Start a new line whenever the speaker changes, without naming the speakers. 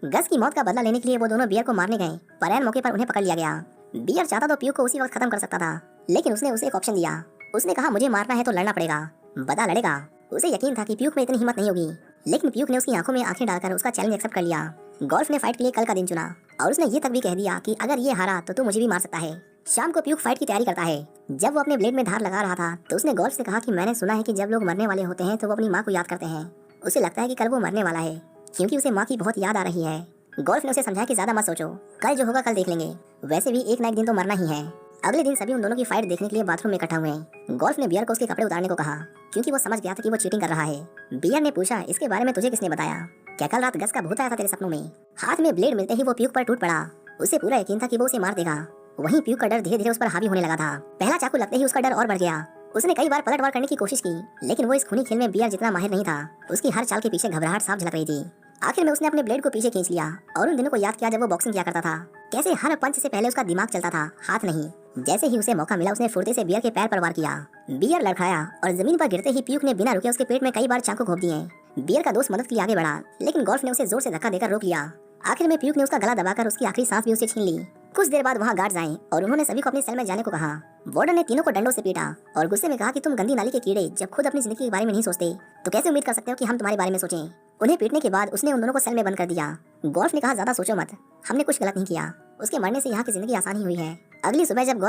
गस की मौत का बदला लेने के लिए वो दोनों बियर को मारने गए, पर ऐन मौके पर उन्हें पकड़ लिया गया। बियर चाहता तो प्यूक को उसी वक्त खत्म कर सकता था, लेकिन उसने उसे एक ऑप्शन दिया। उसने कहा मुझे मारना है तो लड़ना पड़ेगा, बता लड़ेगा। उसे यकीन था कि प्यूक में इतनी हिम्मत नहीं होगी, लेकिन प्यूक ने उसकी आंखों में आंखें डालकर उसका चैलेंज एक्सेप्ट कर लिया। गोल्फ ने फाइट के लिए कल का दिन चुना और उसने ये तक भी कह दिया कि अगर ये हारा तो तू मुझे भी मार सकता है। शाम को प्यूक फाइट की तैयारी करता है। जब वो अपने ब्लेड में धार लगा रहा था तो उसने गोल्फ से कहा कि मैंने सुना है कि जब लोग मरने वाले होते हैं तो वो अपनी माँ को याद करते हैं। उसे लगता है कि कल वो मरने वाला है क्योंकि उसे माँ की बहुत याद आ रही है। गोल्फ ने उसे समझाया कि ज्यादा मत सोचो, कल जो होगा कल देख लेंगे, वैसे भी एक ना एक दिन तो मरना ही है। अगले दिन सभी उन दोनों की फाइट देखने के लिए बाथरूम में इकट्ठा हुए। गोल्फ ने बियर को उसके कपड़े उतारने को कहा क्योंकि वो समझ गया था कि वो चीटिंग कर रहा है। बियर ने पूछा इसके बारे में तुझे किसने बताया? क्या कल रात गस का भूत आया था तेरे सपनों में? हाथ में ब्लेड मिलते ही वो प्यूक पर टूट पड़ा। उसे पूरा यकीन था कि वो उसे मार देगा। वहीं प्यूक का डर धीरे धीरे उस पर हावी होने लगा था। पहला चाकू लगते ही उसका डर और बढ़ गया। उसने कई बार पलटवार करने की कोशिश की, लेकिन वो इस खूनी खेल में बियर जितना माहिर नहीं था। उसकी हर चाल के पीछे घबराहट साफ झलक रही थी। आखिर में उसने अपने ब्लेड को पीछे खींच लिया और उन दिनों को याद किया जब वो बॉक्सिंग किया करता था। कैसे हर पंच से पहले उसका दिमाग चलता था, हाथ नहीं। जैसे ही उसे मौका मिला उसने फुर्ती से बियर के पैर पर वार किया। बियर लड़खड़ाया और जमीन पर गिरते ही प्यूक ने बिना रुके उसके पेट में कई बार चाकू घोंप दिए। बियर का दोस्त मदद के लिए आगे बढ़ा, लेकिन गोल्फ ने उसे जोर से धक्का देकर रोक लिया। आखिर में प्यूक ने उसका गला दबाकर उसकी आखिरी सांस भी उसे छीन ली। कुछ देर बाद वहाँ गार्ड्स आए और उन्होंने सभी को अपने सेल में जाने को कहा। वार्डन ने तीनों को डंडों से पीटा और गुस्से में कहा कि तुम गंदी नाली के कीड़े जब खुद अपनी जिंदगी के बारे में नहीं सोचते तो कैसे उम्मीद कर सकते हो कि हम तुम्हारे बारे में सोचें। उन्हें पीटने के बाद उसने उन दोनों को सेल में बंद कर दिया। गोल्फ ने कहा ज्यादा सोचो मत, हमने कुछ गलत नहीं किया। उसके मरने से यहाँ की जिंदगी आसान ही हुई है। अगली सुबह जब गोल्फ